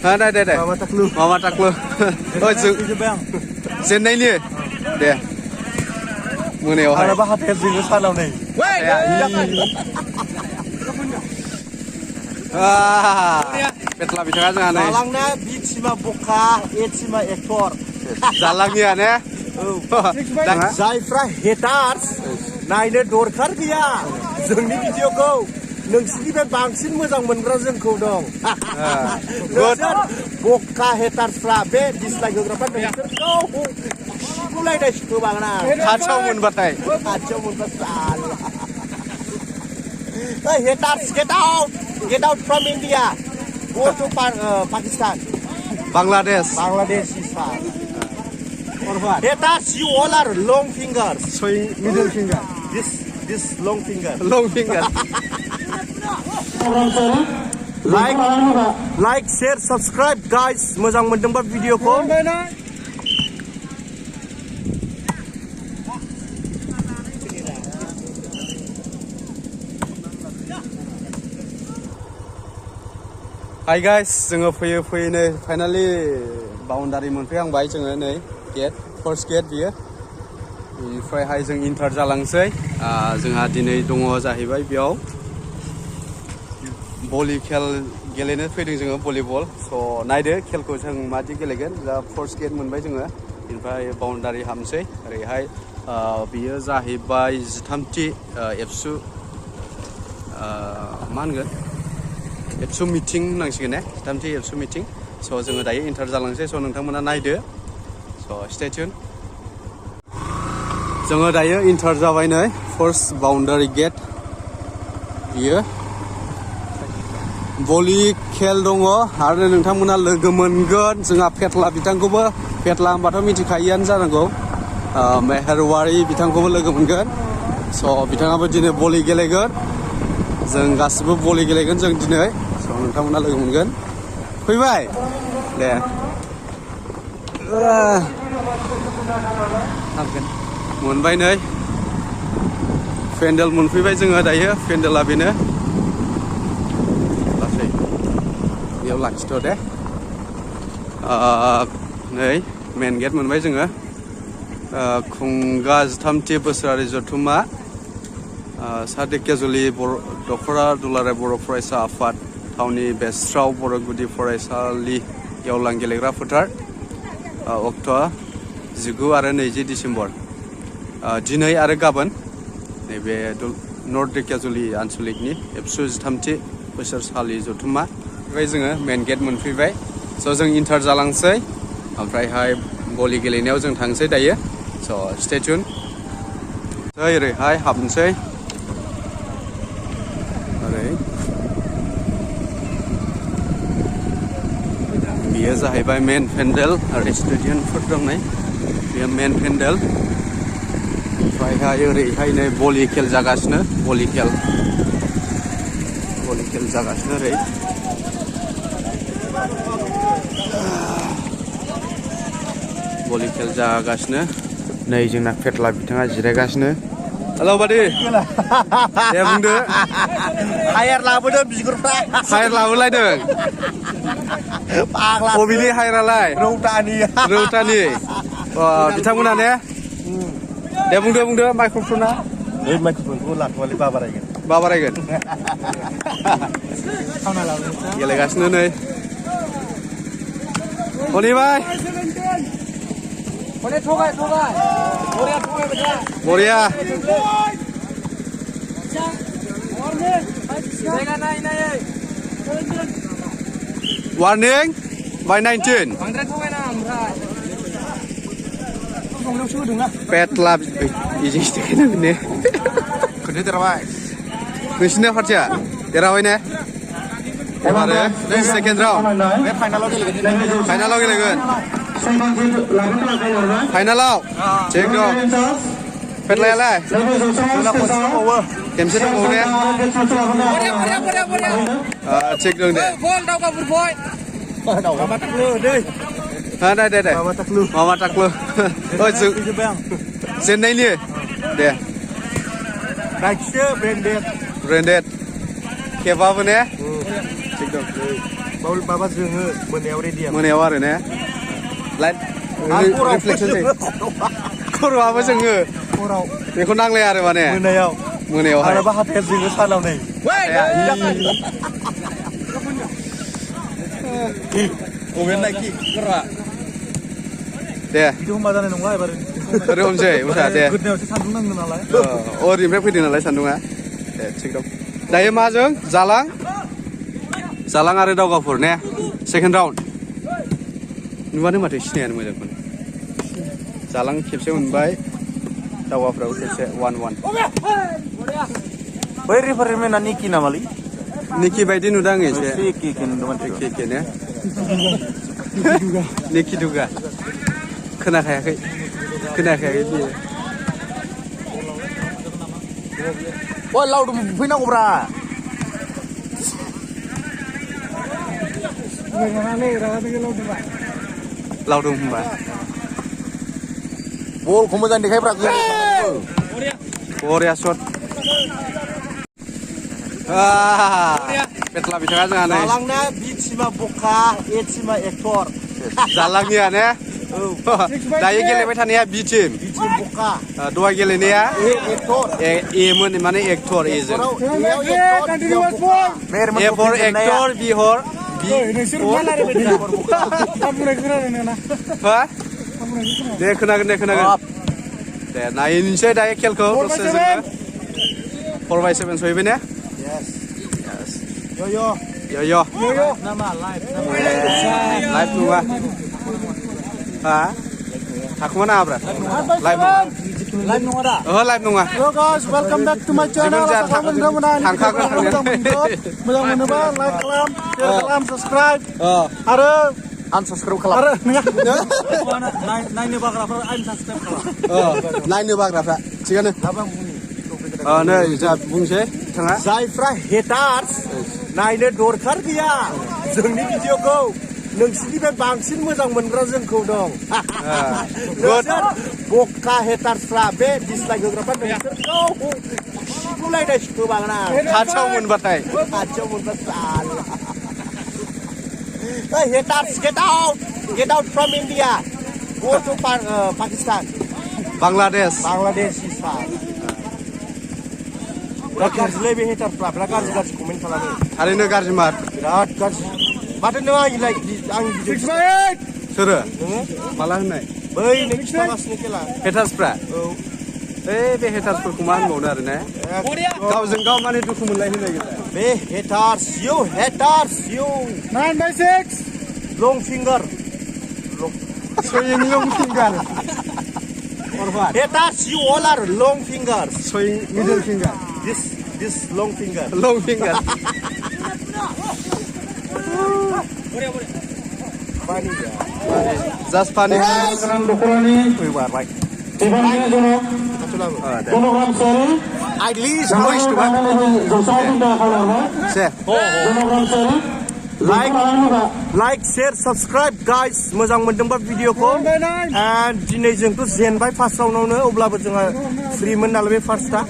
दे मामा टाक्लु जों जेननायनि दे मोनायावहाय पेटला बिथाङा जोंहा नै जालांना बि टिमा बखा ए टिमा एक्टर जालांनिया ने जायफ्रा हेटार्स नायनो दरखार गैया जोंनि भिडिअखौ नोंसिनिफ्राय बांसिन मोजां मोनग्रा जोंखौ दं नोंसोर बखा हेटार्सफ्रा बे डिसलाइक होग्राफ्रा नोंसोरखौ सिगुलायनाय गोबांना खाथियाव मोनबाथाय haters get out from India go to Pakistan Bangladesh is fine or what haters you all are long fingers showing middle finger this long finger like share subscribe guys मोजां मोनदोंबा भिडिअखौ हाय गाइस जोङो फैयै नै finally boundary मोनफैहांबाय जोङो नै get first gate बियो बेनिफ्रायहाय जों इन्टार जालांसै जोंहा दिनै दङ जाहैबाय बेयाव भलि खेल गेलेनो फैदों जोङो भलिबल स' नायदो खेलखौ जों मादि गेलेगोन दा फर्स्ट गेट मोनबाय जोङो बेनिफ्राय बाउन्डारि हाबनोसै ओरैहाय बियो जाहैबाय 13थि एबसु मा होनगोन एबसु मिटिं होनांसिगोन ने 13थि एबसु मिटिं स' जोङो दायो इन्टार जालांसै स' नोंथांमोना नायदो स' स्टे टिउन जोङो दायो इन्टार जाबाय नै फार्स्ट बाउन्डारि गेट बियो भलि खेल दङ आरो नोंथांमोना लोगो मोनगोन जोंहा पेटला बिथांखौबो पेटला होनबाथ' मिथिखायोआनो जानांगौ मेहेरवारि बिथांखौबो लोगो मोनगोन स' बिथाङाबो दिनै भलि गेलेगोन जों गासिबो भलि गेलेगोन जों दिनै स' नोंथांमोना लोगो मोनगोन फैबाय दे मोनबाय नै पेन्डेल मोनफैबाय जोङो दायो पेन्डेला बेनो लासै बेयाव लाखिथ' दे नै मेन गेट मोनबाय जोङो खुंगा 13थि बोसोरारि जथुम्मा सादिक केजुलि दख'रा दुलाराय बर' फरायसा आफाद थावनि बेस्राव बर' गुदि फरायसालि गेवलां गेलेग्रा फोथार अक्ट' 19 आरो 20 डिसेम्बर दिनै आरो गाबोन नैबे नर्थ केजुलि आनसलिकनि एबसु 13थि बोसोरसालि जथुम्मा बेवहाय जोङो मेन गेट मोनफैबाय स' जों इन्टार जालांसै ओमफ्रायहाय भलि गेलेनायाव जों थांसै दायो स' स्टे टिउन ओरैहाय हाबनोसै ओरै बेयो जाहैबाय मेन पेन्डेल आरो स्टुडेन्टफोर दंनाय बेयो मेन पेन्डेल ओमफ्रायहाय ओरैहाय नै भलि खेल जागासिनो भलि खेल जागासिनो ओरै भलि खेल जागासिनो नै जोंना पेटला बिथाङा जिरायगासिनो हेलौ बादि दे बुंदो हायार लाबोदों बिगुरफ्रा हायार लाबोलायदों बबेनि हायारालाय रौतानि बिथांमोना ने दे बुंदो माइक्र'फना माइक्र'फनखौ लाथ'वालै बाबारायगोन गेलेगासिनो नै हनिबाय बरिया वार्निं बाय 19 पेटला इजिस्टिकेन खोन्थो देरबाय नोंसिना पार्टिया देरहाबाय ने एबारो सेकेन्ड राउन्ड फाइनालाव गेलेगोन फाइनालाव थिग दं पेटलायालाय खेमसे दंबावो ने थिग दं दे दे मामा टाक्लु जों जेननायनि दे ब्रेन्डेड खेबाबो ने थिग दं माबा जोङो मोनायाव रेडि मोनायाव आरो ने लाइट रिफ्लेक्सन जायो खर'आबो जोङो हराव बेखौ नांलाया आरो माने मोनायावहाय आरो हाथाया जोङो सानाव नै अबे नायखि दे बिदि होनबा जानाय नङा एबार ओरै हमसै उथा दे गोदनायावसो सान्दुं नांगौ नालाय ओरैनिफ्राय फैदों नालाय सान्दुङा दे थिग दं दायो माजों जालां आरो दावगाफुर ने सेकेन्ड राउन्ड नुवानो माथो सिनायानो मोजांखौनो जालां खेबसे मोनबाय दावगाफुराबो खेबसे 1-1 बै रिफारेन्टमेन्टआ निकि नामालै निकि बायदि नुदों आं एसे एखे ने निकि दुगा खोनाखायाखै बियो अ लावदुम फैनांगौब्रा लावदुम होनबा बलखौ मोजां देखायब्रा बरिया शट पेटला बिथाङा जोंहा नै जालांना बि टिमा बखा ए टिमा एक्टर जालांनिया ने दायो गेलेबाय थानाया बि टिम बखा दहाय गेलेनाया एक्टर एमोन माने एक्टर एजों ए फर एक्टर बि हर दे खोनागोन दे नायनोसै दायो खेलखौ दसे जोङो 4/7 सहैबाय ने यो लाइभ नङा थाखुमा नाङाब्रा लाइभ नङा दा लाइभ नङा वेलकाम बेक टु माय चेनेल थांखागोन मोजां मोनोबा लाइक खालाम साबस्क्राइब आरो आनसाबस्क्राइब खालाम नायनो बाग्राफ्रा आनसाबस्क्राइब खालाम नायनो बाग्राफ्रा थिगानो नै जा बुंसै बिथाङा जायफ्रा हेटार्स नायनो दरखार गैया जोंनि भिडिअखौ नोंसिनिफ्राय बांसिन मोजां मोनग्रा जोंखौ दं बक्का हेटार्सफ्रा बे डिसलाइक होग्राफ्रा नोंसोरखौ सिगुलायनाय होबाङा खाथियाव मोनबाथाय haters get out from India go to Pakistan Bangladesh is far बिराद गाज्रिलै बे हेटारफ्रा बिराद गाज्रि कमेन्ट खालामो थारैनो गाज्रि मार बिराद गाज्रि माथो नों आंनि भिडिअ सोरो माला होननाय बै नों खिथागासिनो खेला हेटार्सफ्रा बे हेटार्सफोरखौ मा होनबावनो आरो ने गावजों गाव माने दुखु मोनलायनो नागिरो बे haters you 9/6 long finger swing long finger or what haters you all are long fingers swing middle finger this long finger just funny feyबाय at least noise to like share subscribe guys मोजां मोनदोंबा भिडिअखौ and दिनै जोंथ' जेनबाय first राउन्डआवनो अब्लाबो जोंहा फ्रिमोन नालाय बे फार्स्टआ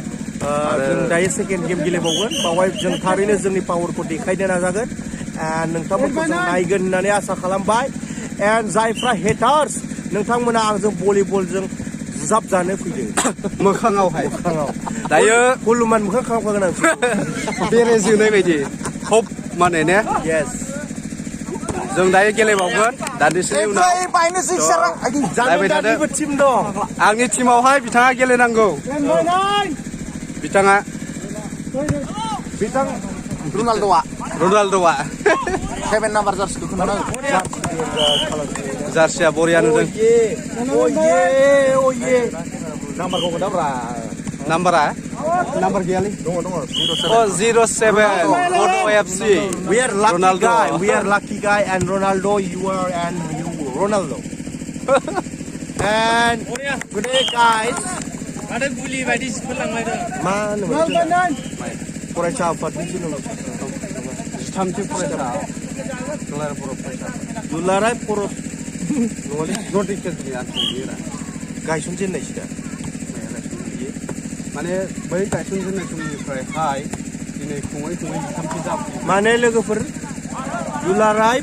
जों दायो सेकेन्ड गेम गेलेबावगोन बावहाय जों थारैनो जोंनि पावारखौ देखायनो नाजागोन and नोंथांमोनखौ जों नायगोन होननानै आसा खालामबाय and जायफ्रा हेटार्स नोंथांमोना आंजों भलिबलजों बुजाब जानो फैदों मोखाङावहाय दायो हलुमान मोखां खालामखागोन आं बेरे जोनाय बायदि हप माने ने yes जों दायो गेलेबावगोन दान्दिसेनि उनाव जाबाय थादो टिम दं आंनि टिमावहाय बिथाङा गेलेनांगौ बिथाङा रनाल्ड'आ 7 नाम्बार जार्सिखौ खोनादों जार्सिया बरिया नुदों नाम्बारखौ खोन्थाब्रा नाम्बार गैयालै दङ 07 Porto FC we are lucky guy and Ronaldo you Ronaldo and good day guys आरो गुलि बायदि सिफोरलांलायदों मा होनोमोन फरायसा आफादनि जोनोम 13थि फरायसा दुलाराय बर' नङालै नर्थ इस्टनि आन्थाया गायसनजेननायसो दा माने बै गायसनजेननाय समनिफ्रायहाय दिनै खुङै 13थि जाफैयो माने लोगोफोर दुलाराय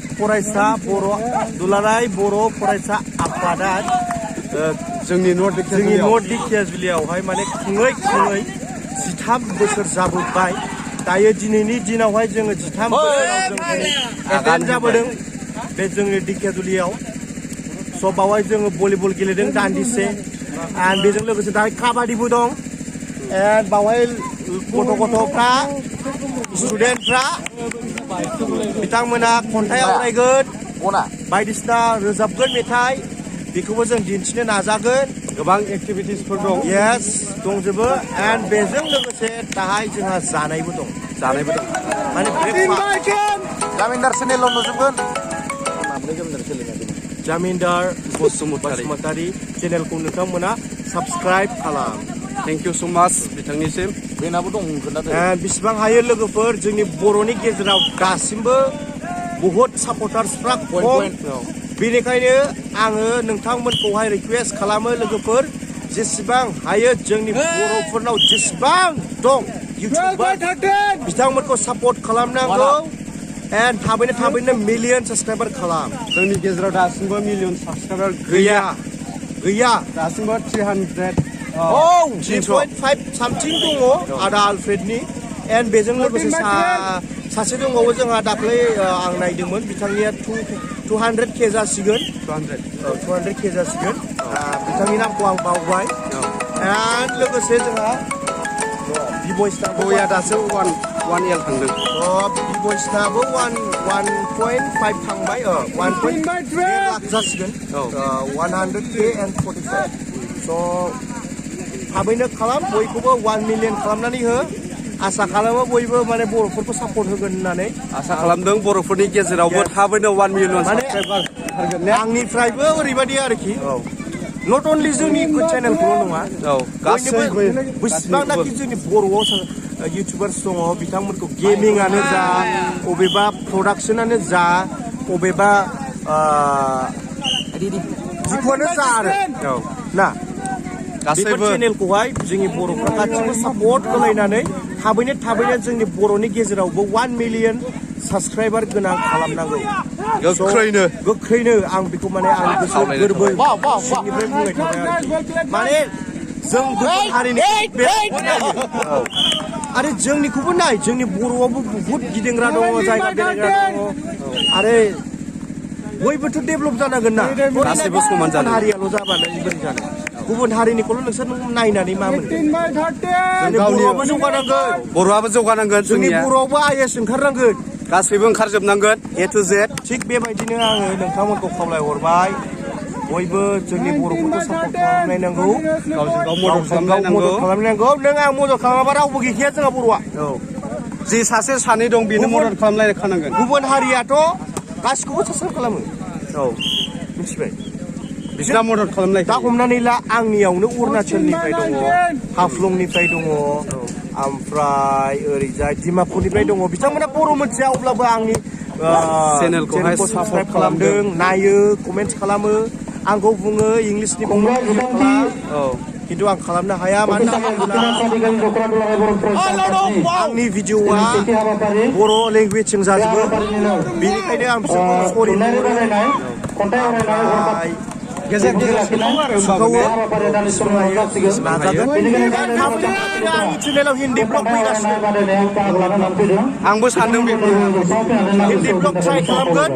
बर' फरायसा आफादा जोंनि नर्थ दिखियाजुलियावहाय माने खुङै 13 बोसोर जाबोबाय दायो दिनैनि दिनावहाय जोङो 13 बोसोराव जों एटेन्ड जाबोदों बे जोंनि दिखियाजुलियाव स' बावहाय जोङो भलिबल गेलेदों दान्दिसे एन्ड बेजों लोगोसे दाहाय काबादिबो दं एन्ड बावहाय गथ'फ्रा स्टुडेन्टफ्रा बिथांमोना खन्थाइ आवरायगोन बायदिसिना रोजाबगोन मेथाइ बेखौबो जों दिन्थिनो नाजागोन गोबां एक्टिभिटिसफोर दं येस दंजोबो एन्ड बेजों लोगोसे दाहाय जोंहा जानायबो दं माने जामिनदार चेनेलाव नुजोबगोन जामिनदार बसुमतारी चेनेलखौ नोंथांमोना साबस्क्राइब खालाम थेंक इउ स' माच बिथांनिसिम बेनाबो दं खोन्थादो बेसेबां हायो लोगोफोर जोंनि बर'नि गेजेराव दासिमबो बहुद सापर्टार्सफ्रा खम बेनिखायनो आङो नोंथांमोनखौहाय रिकुवेस्ट खालामो लोगोफोर जेसेबां हायो जोंनि बर'फोरनाव जेसेबां दं इउटिउबार बिथांमोनखौ सापर्ट खालामनांगौ एन्ड थाबैनो मिलियन साबस्क्राइबार खालाम जोंनि गेजेराव दासिमबो मिलियन साबस्क्राइबार गैया दासिमबो 300 3.5 सामथिं दङ आदा आलफ्रेडनि एन्ड बेजों लोगोसे सासे दंबावो जोंहा दाख्लै आं नायदोंमोन बिथांनिया 200K जासिगोन 200K जासिगोन बिथांनि नामखौ आं बावबाय एन्ड लोगोसे जोंहा बिबयसनाबो दासो 1L थांदों बिबयसनाबो 1.5 थांबाय 1.5 लाख जासिगोन 100K एन्ड 45 स' थाबैनो खालाम बयखौबो 1 मिलियन खालामनानै हो आसा खालामो बयबो माने बर'फोरखौ सापर्ट होगोन होननानै आसा खालामदों बर'फोरनि गेजेरावबो थाबैनो 1 मिलियन साबस्क्राइबार आंनिफ्रायबो ओरैबायदि आरोखि नट अनलि जोंनि चेनेलखौल' नङा गासैबो बेसेबांनाखि जोंनि बर'आव इउटिउबार्स दङ बिथांमोनखौ गेमिंआनो जा अबेबा प्रडाक्शनानो जा अबेबा जिखुनु जा आरो ना गासैबो चेनेलखौहाय जोंनि बर'फ्रा गासिबो सापर्ट होलायनानै थाबैनो जोंनि बर'नि गेजेरावबो 1 मिलियन साबस्क्राइबार गोनां खालामनांगौ गोख्रैनो आं बेखौ माने आं गोसो गोरबो सिंनिफ्राय बुंनाय थाबाय आरोखि माने जों गुबुन हारिनि आरो जोंनिखौबो नाय जोंनि बर'आवबो बुहुत गिदिंग्रा दङ जायगा बेरायग्रा दङ आरो बयबोथ' डेभेलप जानांगोन ना गासैबो समान जानो हारियाल' जाबानो बोरै जानो गुबुन हारिनिखौल' नोंसोर नायनानै मा मोनगोन बर'आबो जौगानांगोन जोंनि बर'आवबो IAS ओंखारनांगोन गासैबो ओंखारजोबनांगोन A to Z थिग बेबायदिनो आङो नोंथांमोनखौ खावलायहरबाय बयबो जोंनि बर'फोरखौ सापर्ट खालामनांगौ गावजों गाव मदद खालामनांगौ नों आं मदद खालामाबा रावबो गैखाया जोंहा बर'आ जि सासे सानै दं बेनो मदद खालामलायखानांगोन गुबुन हारियाथ' गासिखौबो साबस्क्राइब खालामो मिथिबाय बिसोरहा मदद खालामलाय दा हमनानै ला आंनियावनो अरुणाचलनिफ्राय दङ हाफ्लंनिफ्राय दङ ओमफ्राय ओरैजाय डिमापुरनिफ्राय दङ बिथांमोना बर' मोनथिया अब्लाबो आंनि चेनेलखौहाय साबस्क्राइब खालामदों नायो कमेन्ट खालामो आंखौ बुङो इंलिसनि खिन्थु आं खालामनो हाया मानो होनोब्ला आंनि भिडिअआ बर' लेंगुवेजजों जाजोबो बेनिखायनो आं बिसोरखौ सरि चेनेलाव हिन्दी ब्लग फैगासिनो आंबो सानदों बेखौ हिन्दी ब्लग ट्राइ खालामगोन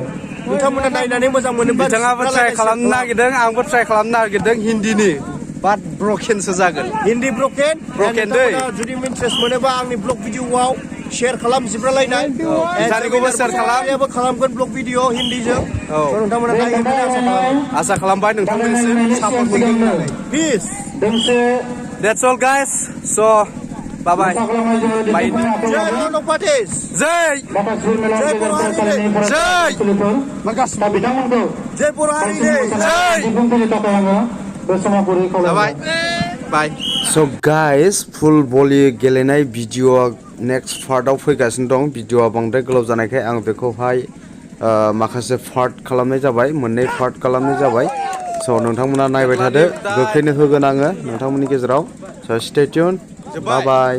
नोंथांमोना नायनानै मोजां मोनोबा बिथाङाबो ट्राइ खालामनो नागिरदों आंबो ट्राइ खालामनो नागिरदों हिन्दीनि बाट ब्रकेनसो जागोन हिन्दी ब्रकेन दै जुदि इन्टारेस्ट मोनोबा आंनि ब्लग भिडिअआव शेयर खालाम जिब्रालायनाय जानिखौबो शेयर खालामगोन ब्लग भिडिअ हिन्दीजों नोंथांमोना आसा खालामबाय नोंथांमोननिसिम सापर्ट मोनगोन होननानै please That's all guys so bye bye bye जय गणपतिस जय बर' हारिनि जय बर' हारिनि जाबाय बाय स' गाइस फुल भलि गेलेनाय भिडिअआ नेक्स्ट पार्टआव फैगासिनो दं भिडिअआ बांद्राय गोलाव जानायखाय आं बेखौहाय माखासे पार्ट खालामनाय जाबाय मोननै पार्ट खालामनाय जाबाय स' नोंथांमोना नायबाय थादो गोख्रैनो होगोन आङो नोंथांमोननि गेजेराव स' स्टे टिउन बाय बाय